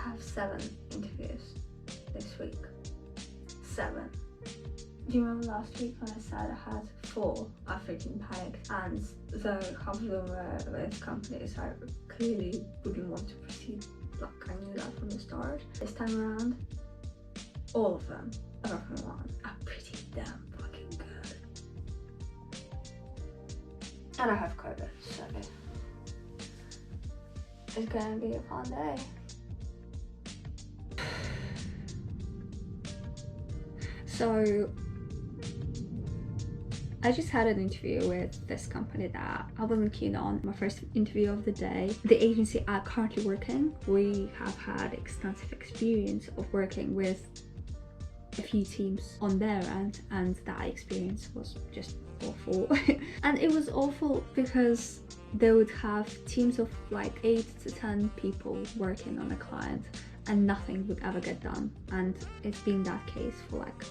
have 7 interviews this week. 7. Do you remember last week when I said I had 4? I freaking panicked, and though half of them were with companies I clearly wouldn't want to proceed, like I knew that from the start. This time around, all of them, apart from one, are pretty damn fucking good. And I have COVID, so it's gonna be a fun day. So I just had an interview with this company that I wasn't keen on. My first interview of the day. The agency I'm currently working, we have had extensive experience of working with a few teams on their end, and that experience was just awful. And it was awful because they would have teams of like 8 to 10 people working on a client and nothing would ever get done, and it's been that case for like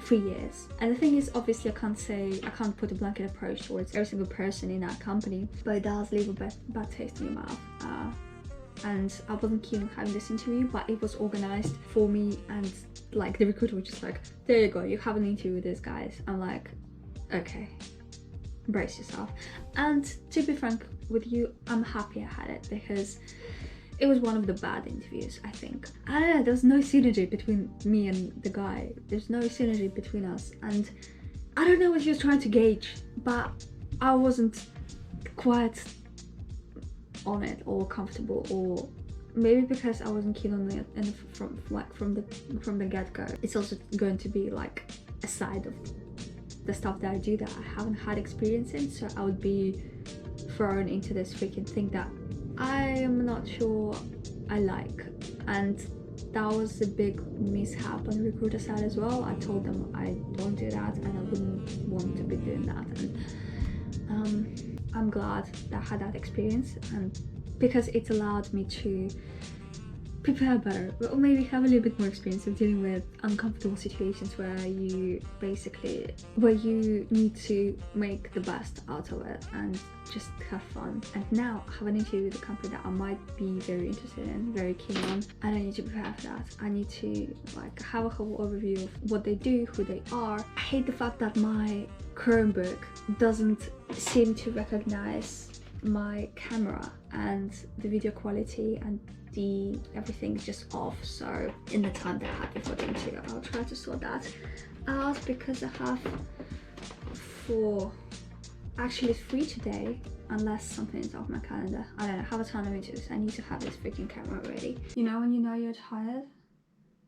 3 years. And the thing is, obviously I can't put a blanket approach towards every single person in that company, but it does leave a bad taste in your mouth. And I wasn't keen on having this interview, but it was organized for me, and like the recruiter was just like, there you go, you have an interview with these guys. I'm like, okay, brace yourself. And to be frank with you, I'm happy I had it, because it was one of the bad interviews, I think. I don't know, there's no synergy between me and the guy. There's no synergy between us, and I don't know what he was trying to gauge, but I wasn't quite on it or comfortable, or maybe because I wasn't keen on it and from the get-go. It's also going to be like a side of the stuff that I do that I haven't had experience in, so I would be thrown into this freaking thing that I am not sure I like. And that was a big mishap on the recruiter side as well. I told them I don't do that and I wouldn't want to be doing that, and I'm glad that I had that experience, and because it allowed me to prepare better, or maybe have a little bit more experience of dealing with uncomfortable situations where you need to make the best out of it and just have fun. And now I have an interview with a company that I might be very interested in, very keen on, and I need to prepare for that. I need to like have a whole overview of what they do, who they are. I hate the fact that my Chromebook doesn't seem to recognize my camera, and the video quality and everything's just off. So in the time that I have before the interview, I'll try to sort that out, because I have 4, actually 3 today, unless something is off my calendar. I don't know, I have a ton of interviews. I need to have this freaking camera ready. You know when you know you're tired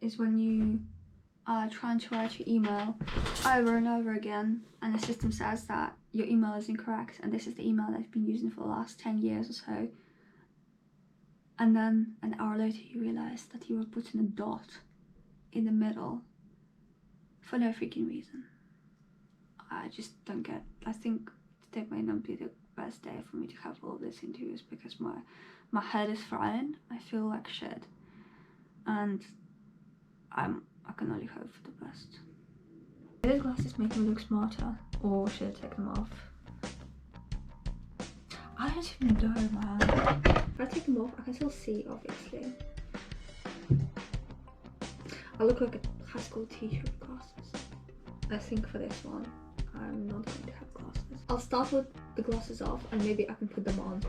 is when you are trying to write your email over and over again, and the system says that your email is incorrect, and this is the email that I've been using for the last 10 years or so. And then an hour later you realize that you were putting a dot in the middle for no freaking reason. I just don't get. I think today might not be the best day for me to have all of these interviews, because my head is frying. I feel like shit, and I can only hope for the best. Do these glasses make me look smarter, or should I take them off? I don't even know, man. If I take them off, I can still see, obviously. I look like a high school teacher with glasses. I think for this one, I'm not going to have glasses. I'll start with the glasses off, and maybe I can put them on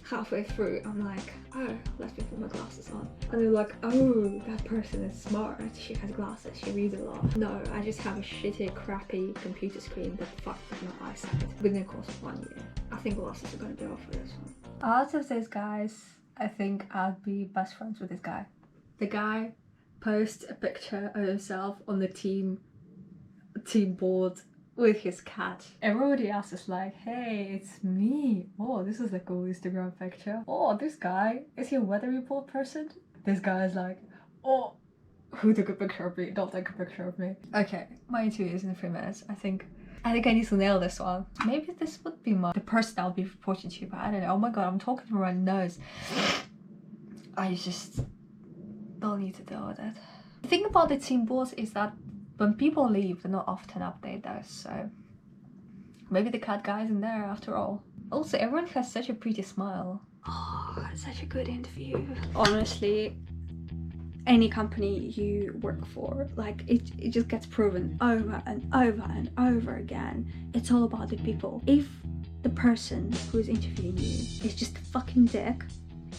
halfway through. I'm like, oh, let me put my glasses on. And they're like, oh, that person is smart. She has glasses, she reads a lot. No, I just have a shitty, crappy computer screen that fucked with my eyesight within the course of 1 year. I think glasses are going to be off for this one. Out of these guys, I think I'd be best friends with this guy. The guy posts a picture of himself on the team board with his cat. Everybody else is like, hey, it's me. Oh, this is a cool Instagram picture. Oh, this guy, is he a weather report person? This guy is like, oh, who took a picture of me? Don't take a picture of me. Okay, my interview is in 3 minutes. I think I need to nail this one. Maybe this would be the person I'll be reporting to, but I don't know. Oh my god, I'm talking through my nose. I just don't need to deal with it. The thing about the team boards is that when people leave, they not often update those, so maybe the cat guy is in there after all. Also, everyone has such a pretty smile. Oh, such a good interview. Honestly, any company you work for, like it just gets proven over and over and over again. It's all about the people. If the person who's interviewing you is just a fucking dick,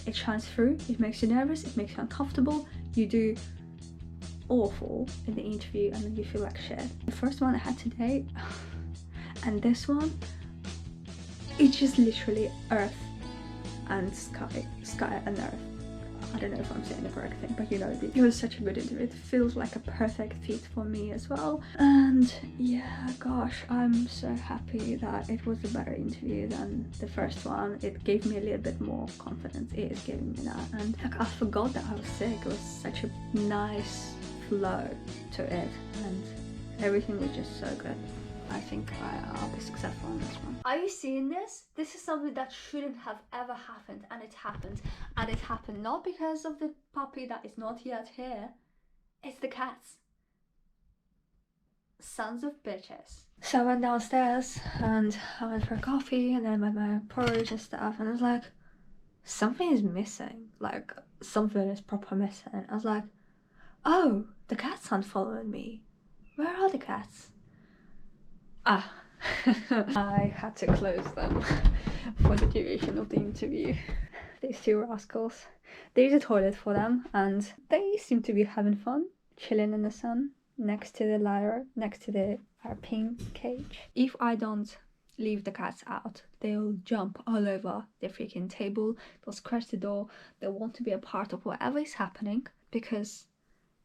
it shines through, it makes you nervous, it makes you uncomfortable, you do awful in the interview and then you feel like shit. The first one I had today and this one, it's just literally earth and sky and earth. I don't know if I'm saying the correct thing, but you know, it was such a good interview. It feels like a perfect fit for me as well. And yeah, gosh, I'm so happy that it was a better interview than the first one. It gave me a little bit more confidence. It is giving me that. And like, I forgot that I was sick. It was such a nice flow to it, and everything was just so good. I think I'll be successful on this one. Are you seeing this? This is something that shouldn't have ever happened, and it happened. And it happened not because of the puppy that is not yet here. It's the cats. Sons of bitches. So I went downstairs and I went for a coffee and then my porridge and stuff, and I was like, something is missing. Like, something is proper missing. I was like, oh, the cats aren't following me. Where are the cats? I had to close them for the duration of the interview. These two rascals. There's a toilet for them and they seem to be having fun, chilling in the sun next to the ladder, next to our pink cage. If I don't leave the cats out, they'll jump all over the freaking table, they'll scratch the door, they'll want to be a part of whatever is happening because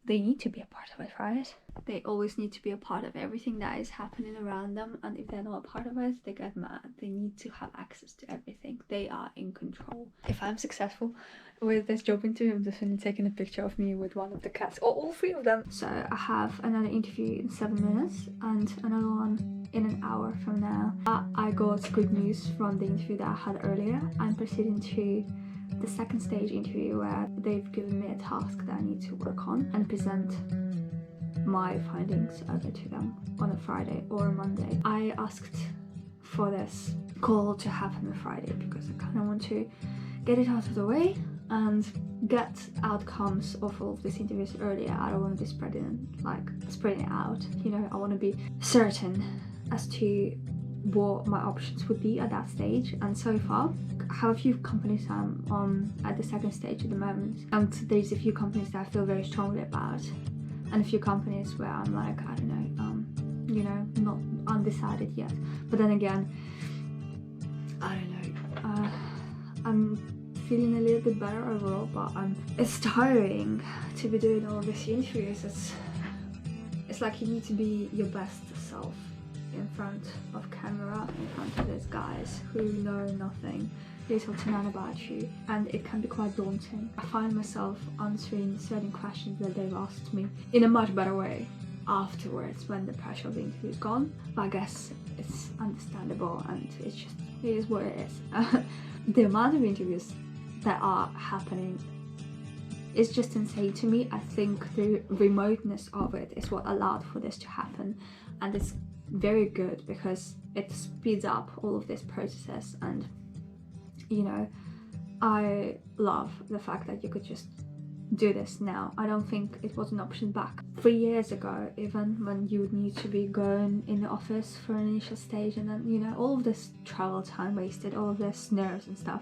they need to be a part of it, right? They always need to be a part of everything that is happening around them, and if they're not a part of it, they get mad. They need to have access to everything. They are in control. If I'm successful with this job interview, I'm definitely taking a picture of me with one of the cats, or all three of them. So I have another interview in 7 minutes and another one in an hour from now. I got good news from the interview that I had earlier. I'm proceeding to the second stage interview where they've given me a task that I need to work on and present my findings over to them on a Friday or a Monday. I asked for this call to happen on Friday because I kind of want to get it out of the way and get outcomes of all of these interviews earlier. I don't want to be spreading it out, you know. I want to be certain as to what my options would be at that stage. And so far I have a few companies I'm on at the second stage at the moment, and there's a few companies that I feel very strongly about and a few companies where I'm like, I don't know, you know, not undecided yet. But then again, I don't know, I'm feeling a little bit better overall, but it's tiring to be doing all these interviews. It's like you need to be your best self in front of camera, in front of these guys who know nothing, little to none about you, and it can be quite daunting. I find myself answering certain questions that they've asked me in a much better way afterwards when the pressure of the interview is gone, but I guess it's understandable and it is what it is. The amount of interviews that are happening is just insane to me. I think the remoteness of it is what allowed for this to happen, and it's very good because it speeds up all of these processes. And you know, I love the fact that you could just do this now. I don't think it was an option back 3 years ago, even, when you would need to be going in the office for an initial stage, and then, you know, all of this travel time wasted, all of this nerves and stuff.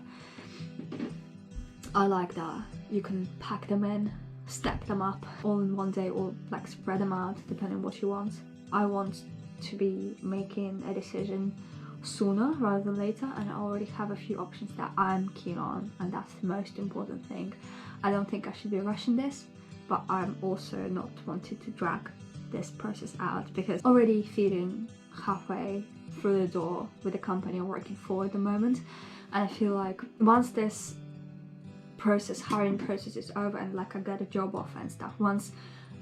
I like that you can pack them in, stack them up all in one day, or like spread them out depending on what you want. I want to be making a decision sooner rather than later, and I already have a few options that I'm keen on, and that's the most important thing. I don't think I should be rushing this, but I'm also not wanting to drag this process out because already feeling halfway through the door with the company I'm working for at the moment, and I feel like once this hiring process is over and like I get a job offer and stuff, once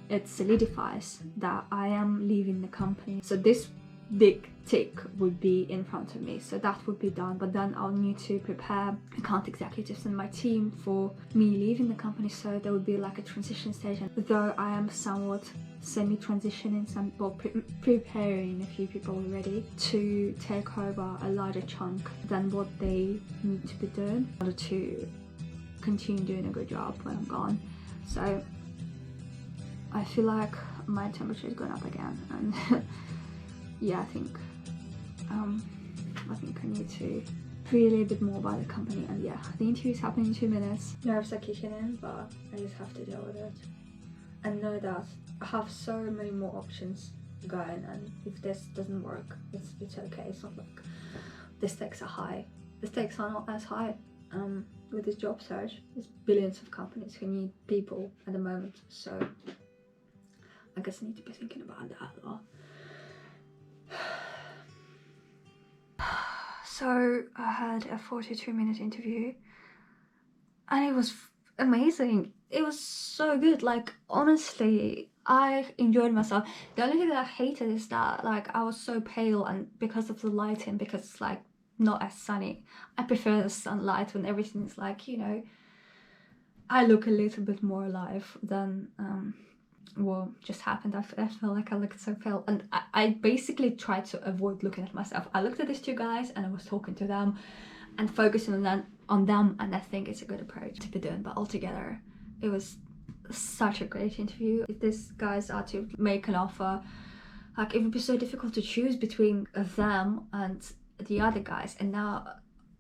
it solidifies that I am leaving the company, so this big tick would be in front of me, so that would be done. But then I'll need to prepare account executives and my team for me leaving the company, so there would be like a transition stage. And though I am somewhat semi-transitioning, preparing a few people already to take over a larger chunk than what they need to be doing in order to continue doing a good job when I'm gone. So I feel like my temperature is going up again, and yeah, I think I need to read a little bit more about the company. And yeah, the interview is happening in 2 minutes. Nerves are kicking in, but I just have to deal with it and know that I have so many more options going, and if this doesn't work, it's okay. It's not like the stakes are high. The stakes are not as high with this job search. There's billions of companies who need people at the moment, so I guess I need to be thinking about that a lot. So I had a 42-minute interview, and it was amazing. It was so good. Like, honestly, I enjoyed myself. The only thing that I hated is that, like, I was so pale, and because of the lighting, because it's like not as sunny. I prefer the sunlight when everything's like, you know, I look a little bit more alive than what just happened. I felt like I looked so pale, and I basically tried to avoid looking at myself. I looked at these two guys and I was talking to them and focusing on them, and I think it's a good approach to be doing. But altogether, it was such a great interview. If these guys are to make an offer, like, it would be so difficult to choose between them and the other guys. And now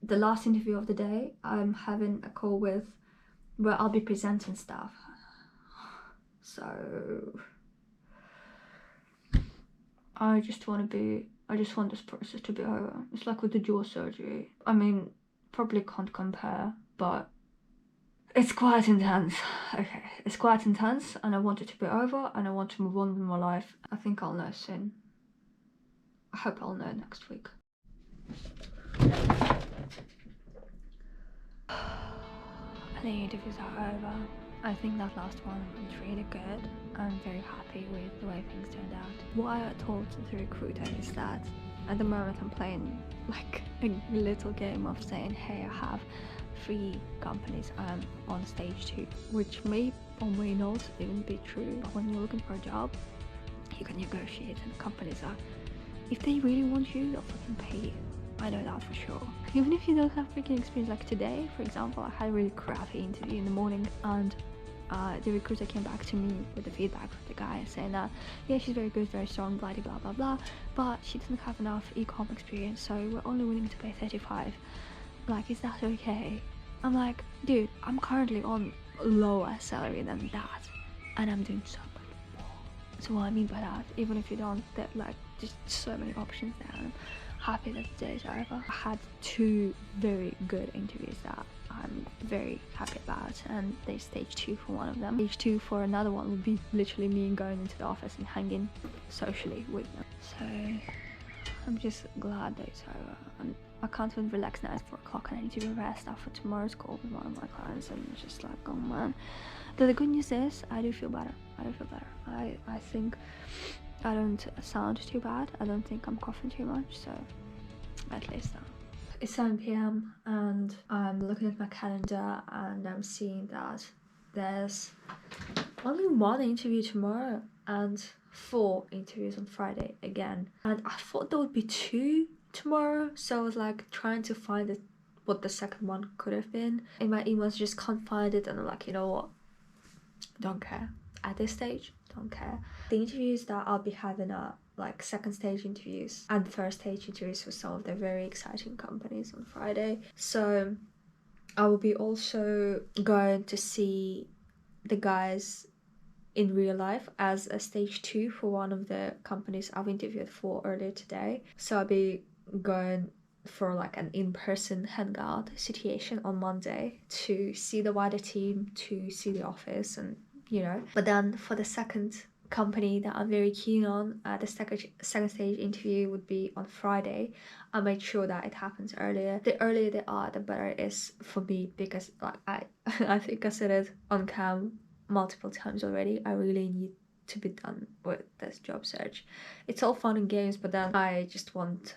the last interview of the day, I'm having a call with where I'll be presenting stuff. So I just want this process to be over. It's like with the jaw surgery. I mean, probably can't compare, but it's quite intense. Okay, it's quite intense, and I want it to be over, and I want to move on with my life. I think I'll know soon. I hope I'll know next week. The interviews are over. I think that last one was really good. I'm very happy with the way things turned out. What I told the recruiter is that at the moment I'm playing like a little game of saying, hey, I have 3 companies, I'm on stage 2, which may or may not even be true. But when you're looking for a job, you can negotiate, and companies are, if they really want you, they'll fucking pay you. I know that for sure. Even if you don't have freaking experience, like today, for example, I had a really crappy interview in the morning, and the recruiter came back to me with the feedback from the guy saying that, yeah, she's very good, very strong, blah blah blah blah, but she doesn't have enough e-com experience, so we're only willing to pay 35. Like, is that okay? I'm like, dude, I'm currently on lower salary than that, and I'm doing so much more. So what I mean by that, even if you don't, there's like just so many options there. I'm happy that the day is over. I had 2 very good interviews that I'm very happy about, and there's stage 2 for one of them. Stage 2 for another one would be literally me going into the office and hanging socially with them. So I'm just glad that it's over, and I can't even relax now. It's 4 o'clock and I need to be rest after tomorrow's call with one of my clients, and it's just like, oh man. But the good news is I do feel better. I think I don't sound too bad. I don't think I'm coughing too much, so at least it's 7 p.m. and I'm looking at my calendar, and I'm seeing that there's only 1 interview tomorrow and 4 interviews on Friday again. And I thought there would be 2 tomorrow, so I was like trying to find what the second one could have been. In my emails, just can't find it, and I'm like, you know what? Don't care. At this stage, don't care. The interviews that I'll be having are like 2nd stage interviews and 1st stage interviews for some of the very exciting companies on Friday. So I will be also going to see the guys in real life as a stage 2 for one of the companies I've interviewed for earlier today. So I'll be going for like an in-person hangout situation on Monday to see the wider team, to see the office, and you know. But then for the second company that I'm very keen on, the second stage interview would be on Friday. I made sure that it happens earlier. The earlier they are, the better it is for me, because like I think I said it on cam multiple times already. I really need to be done with this job search. It's all fun and games, but then I just want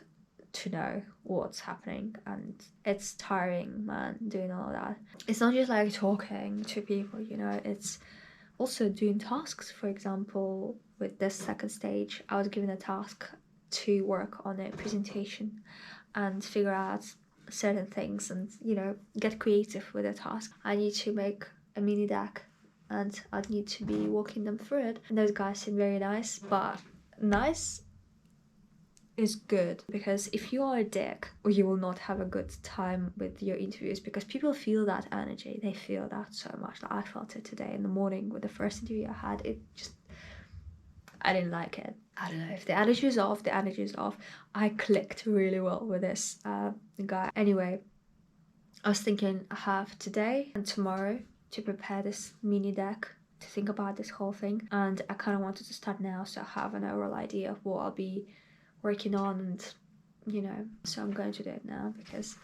to know what's happening, and it's tiring, man, doing all that. It's not just like talking to people, you know, it's also doing tasks. For example, with this second stage, I was given a task to work on a presentation and figure out certain things and, you know, get creative with a task, I need to make a mini deck and I'd need to be walking them through it. And those guys seem very nice, but nice is good, because if you are a dick, you will not have a good time with your interviews, because people feel that energy. They feel that so much. Like, I felt it today in the morning with the first interview I had. It just, I didn't like it. I don't know, if the energy is off, the energy is off. I clicked really well with this guy. Anyway, I was thinking I have today and tomorrow to prepare this mini deck, to think about this whole thing, and I kind of wanted to start now so I have an overall idea of what I'll be working on, and you know, so I'm going to do it now because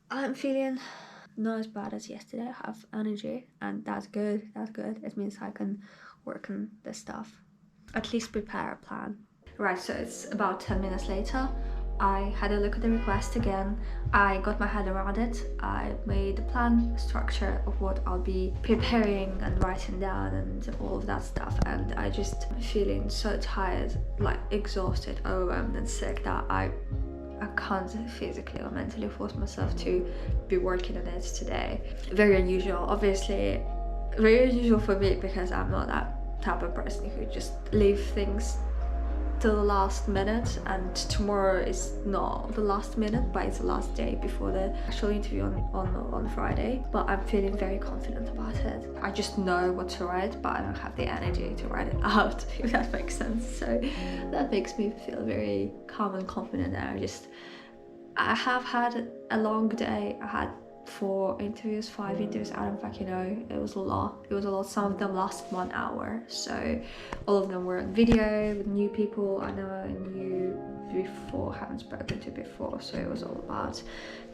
I'm feeling not as bad as yesterday. I have energy, and that's good. It means I can work on this stuff, at least prepare a plan. Right, so it's about 10 minutes later. I had a look at the request again. I got my head around it. I made a plan, structure of what I'll be preparing and writing down and all of that stuff. And I just feeling so tired, like exhausted, overwhelmed and sick that I can't physically or mentally force myself to be working on it today. Very unusual, obviously, very unusual for me, because I'm not that type of person who just leave things till the last minute, and tomorrow is not the last minute, but it's the last day before the actual interview on Friday. But I'm feeling very confident about it. I just know what to write, but I don't have the energy to write it out, if that makes sense. So that makes me feel very calm and confident now. I have had a long day. I had 4 interviews, 5 interviews, I don't fucking know. It was a lot. Some of them lasted 1 hour. So all of them were on video with new people I never knew before, haven't spoken to before. So it was all about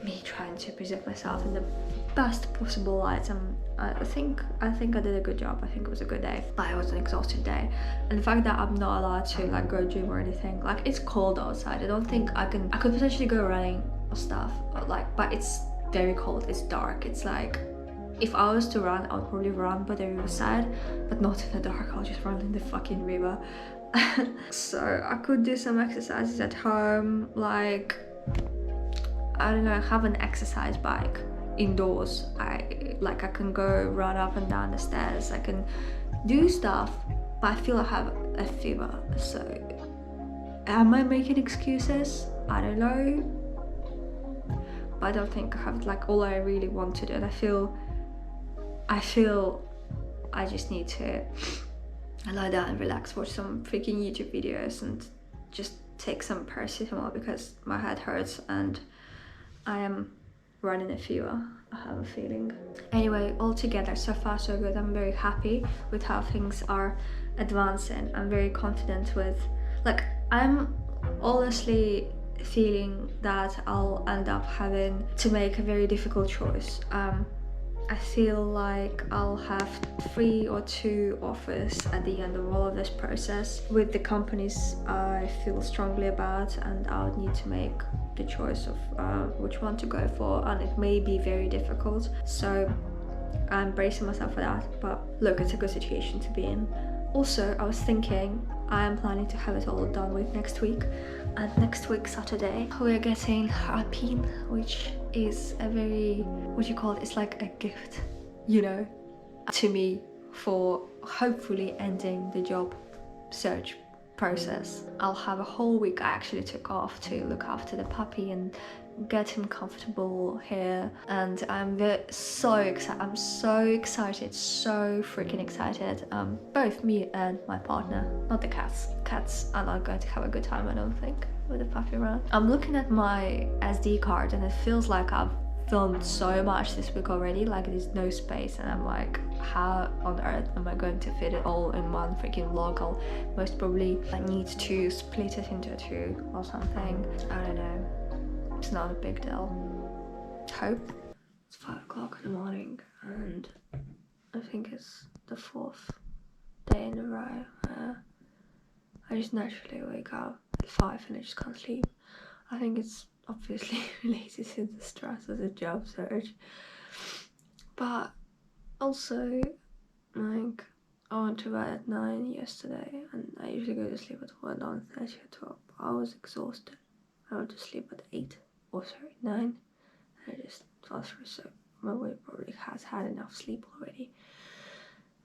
me trying to present myself in the best possible light. And I think I did a good job. I think it was a good day, but it was an exhausting day. And the fact that I'm not allowed to like go gym or anything, like it's cold outside. I don't think I could potentially go running or stuff, but it's very cold, it's dark. It's like, if I was to run, I would probably run by the riverside, but not in the dark. I'll just run in the fucking river. So I could do some exercises at home, like, I don't know, have an exercise bike indoors. I can go run up and down the stairs. I can do stuff, but I feel I have a fever. So am I making excuses? I don't know. But I don't think I have like all I really want to do, and I feel I just need to lie down and relax, watch some freaking YouTube videos and just take some paracetamol, because my head hurts and I am running a fever, I have a feeling. Anyway, altogether, so far so good. I'm very happy with how things are advancing. I'm very confident with, like, I'm honestly feeling that I'll end up having to make a very difficult choice. I feel like I'll have 3 or 2 offers at the end of all of this process with the companies I feel strongly about, and I would need to make the choice of which one to go for, and it may be very difficult. So I'm bracing myself for that, but look, it's a good situation to be in. Also, I was thinking I am planning to have it all done with next week, and next week Saturday we're getting Alpine, which is a very, what do you call it, it's like a gift, you know, to me for hopefully ending the job search process. I'll have a whole week. I actually took off to look after the puppy and get him comfortable here, and I'm so excited. I'm so excited, so freaking excited. Both me and my partner, not the cats. Cats are not going to have a good time, I don't think, with the puppy around. I'm looking at my SD card and it feels like I've filmed so much this week already, like there's no space, and I'm like, how on earth am I going to fit it all in one freaking vlog? I'll most probably need to split it into 2 or something. I don't know. It's not a big deal. Hope. It's 5 o'clock in the morning, and I think it's the 4th day in a row. I just naturally wake up at 5 and I just can't sleep. I think it's obviously related to the stress of the job search, but also, like, I went to bed at 9 yesterday, and I usually go to sleep at 1:30 or 12. I was exhausted. I went to sleep at 8, or sorry, 9. I just felt stressed out. My body probably has had enough sleep already.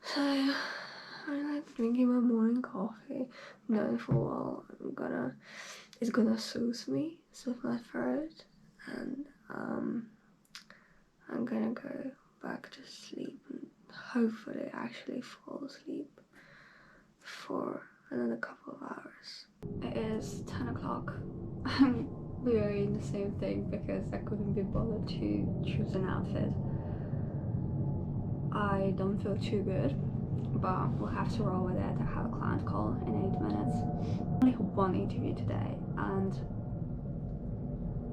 So I like drinking my morning coffee, knowing full well it's gonna soothe my throat, and I'm gonna go back to sleep and hopefully actually fall asleep for another couple of hours. It is 10 o'clock. I'm wearing the same thing because I couldn't be bothered to choose an outfit. I don't feel too good, but we'll have to roll with it. I have a client call in 8 minutes. I only have one interview today, and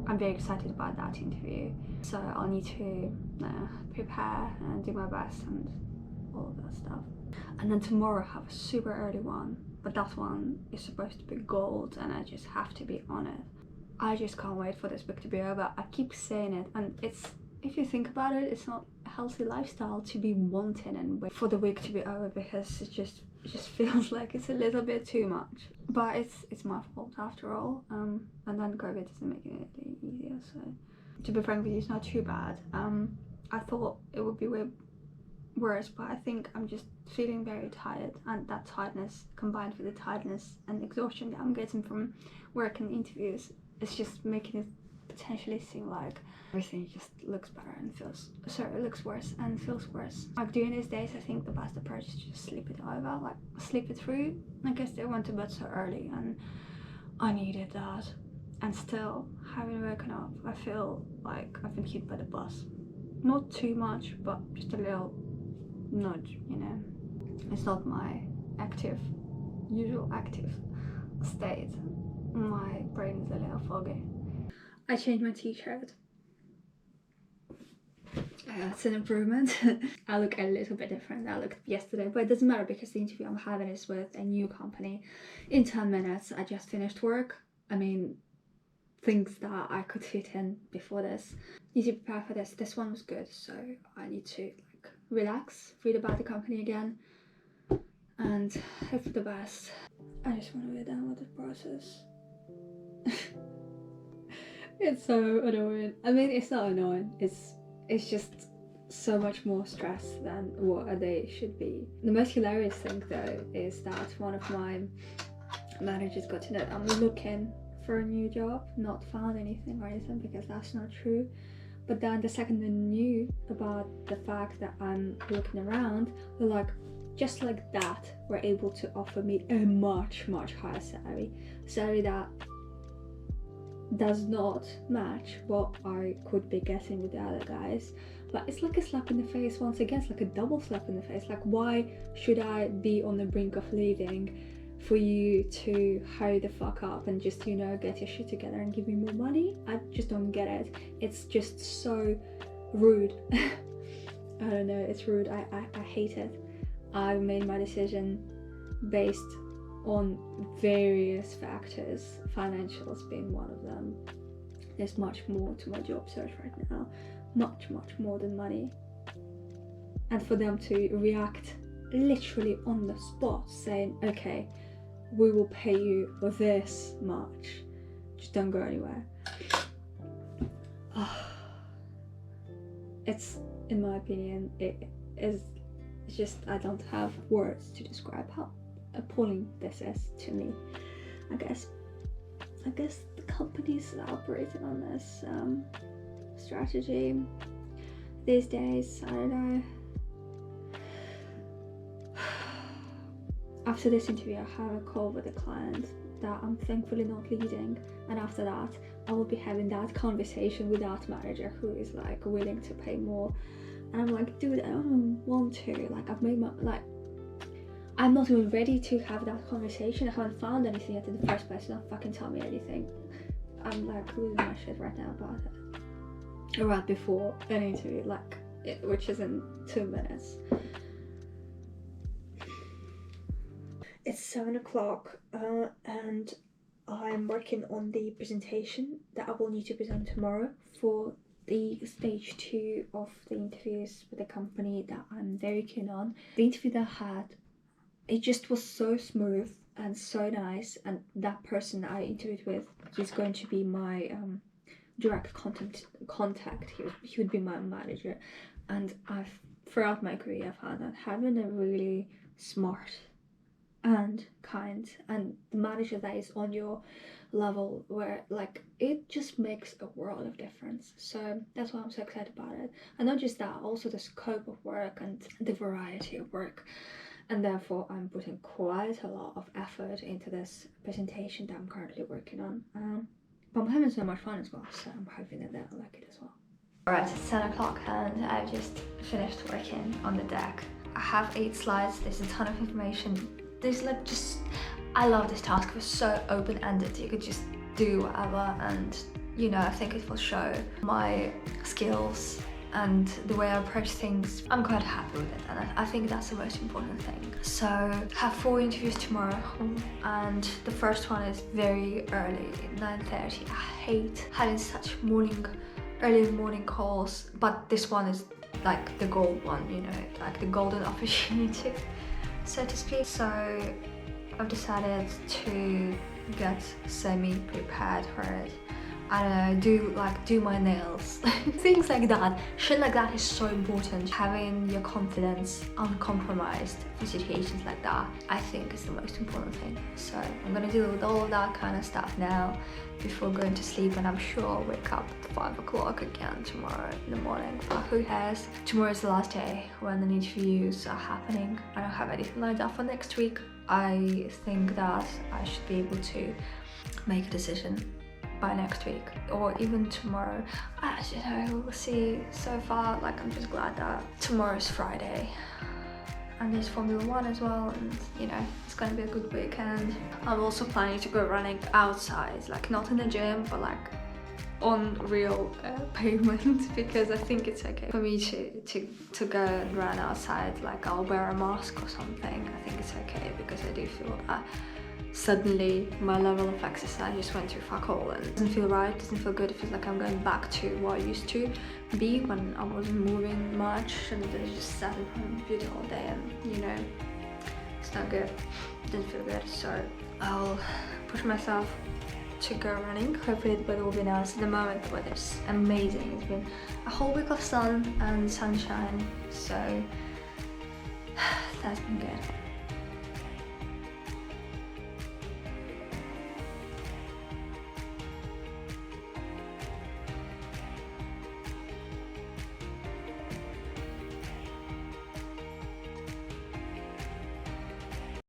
I'm very excited about that interview. So I'll need to prepare and do my best and all of that stuff. And then tomorrow I have a super early one, but that one is supposed to be gold and I just have to be on it. I just can't wait for this week to be over. I keep saying it, and it's, if you think about it, it's not a healthy lifestyle to be wanting and wait for the week to be over, because it just feels like it's a little bit too much. But it's my fault after all. And then COVID isn't making it any easier. So to be frank with you, it's not too bad. I thought it would be way worse, but I think I'm just feeling very tired, and that tiredness combined with the tiredness and exhaustion that I'm getting from work and interviews, it's just making it potentially seem like everything just looks better and it looks worse and feels worse. Like during these days, I think the best approach is just sleep it over, like sleep it through. I guess they went to bed so early and I needed that. And still, having woken up, I feel like I've been hit by the bus. Not too much, but just a little nudge, you know. It's not my usual active state. My brain is a little foggy. I changed my t-shirt. It's an improvement. I look a little bit different than I looked yesterday, but it doesn't matter because the interview I'm having is with a new company in 10 minutes. I just finished work. I mean, things that I could fit in before this. Need to prepare for this. This one was good, so I need to like relax, read about the company again, and hope for the best. I just want to be done with the process. It's so annoying. I mean, it's not annoying. It's just so much more stress than what a day should be. The most hilarious thing though is that one of my managers got to know I'm looking for a new job, not found anything or anything, because that's not true. But then the second they knew about the fact that I'm looking around, they're like, just like that, were able to offer me a much higher salary that does not match what I could be getting with the other guys. But it's like a slap in the face once again. It's like a double slap in the face. Like, why should I be on the brink of leaving for you to hurry the fuck up and just, you know, get your shit together and give me more money? I just don't get it. It's just so rude. I don't know, it's rude. I hate it. I've made my decision based on various factors, financials being one of them. There's much more to my job search right now, much more than money. And for them to react literally on the spot saying, okay, we will pay you this much, just don't go anywhere. It's, in my opinion, it's just, I don't have words to describe how appalling this is to me. I guess the companies are operating on this strategy these days. I don't know. After this interview, I have a call with a client that I'm thankfully not leading, and after that I will be having that conversation with that manager who is like willing to pay more. And I'm like, dude, I don't want to. Like, I've made my, like, I'm not even ready to have that conversation. I haven't found anything yet in the first place. Don't fucking tell me anything. I'm like losing my shit right now about it. Right before an interview, like, which is in 2 minutes. It's 7 o'clock and I'm working on the presentation that I will need to present tomorrow for the stage 2 of the interviews with the company that I'm very keen on. The interview that I had, it just was so smooth and so nice, and that person I interviewed with is going to be my direct contact. He would be my manager, and throughout my career I've found that having a really smart and kind and the manager that is on your level, where like it just makes a world of difference. So that's why I'm so excited about it. And not just that, also the scope of work and the variety of work, and therefore I'm putting quite a lot of effort into this presentation that I'm currently working on. But I'm having so much fun as well, so I'm hoping that they'll like it as well. Alright, it's 10 o'clock and I've just finished working on the deck. I have 8 slides, there's a ton of information. There's like just, I love this task. It was so open-ended. You could just do whatever, and you know, I think it will show my skills and the way I approach things. I'm quite happy with it, and I think that's the most important thing. So I have 4 interviews tomorrow, and the first one is very early, 9:30. I hate having such early morning calls, but this one is like the gold one, you know, like the golden opportunity, so to speak. So I've decided to get semi-prepared for it. I don't know, do my nails, things like that. Shit like that is so important. Having your confidence uncompromised for situations like that, I think is the most important thing. So I'm gonna deal with all of that kind of stuff now before going to sleep, and I'm sure I'll wake up at 5 o'clock again tomorrow in the morning, but who cares? Tomorrow is the last day when the interviews are happening. I don't have anything lined up for next week. I think that I should be able to make a decision by next week or even tomorrow. I don't know, we'll see. So far, like, I'm just glad that tomorrow's Friday and there's Formula 1 as well, and you know, it's gonna be a good weekend. I'm also planning to go running outside, like not in the gym, but like on real pavement, because I think it's okay for me to go and run outside. Like I'll wear a mask or something. I think it's okay, because I do feel that suddenly my level of exercise just went to fuck all, and it doesn't feel right, it doesn't feel good. It feels like I'm going back to what I used to be when I wasn't moving much and I just sat in front of the computer all day, and you know, it's not good, it doesn't feel good. So I'll push myself to go running. Hopefully the weather will be nice. At the moment the weather's amazing. It's been a whole week of sun and sunshine, so that's been good.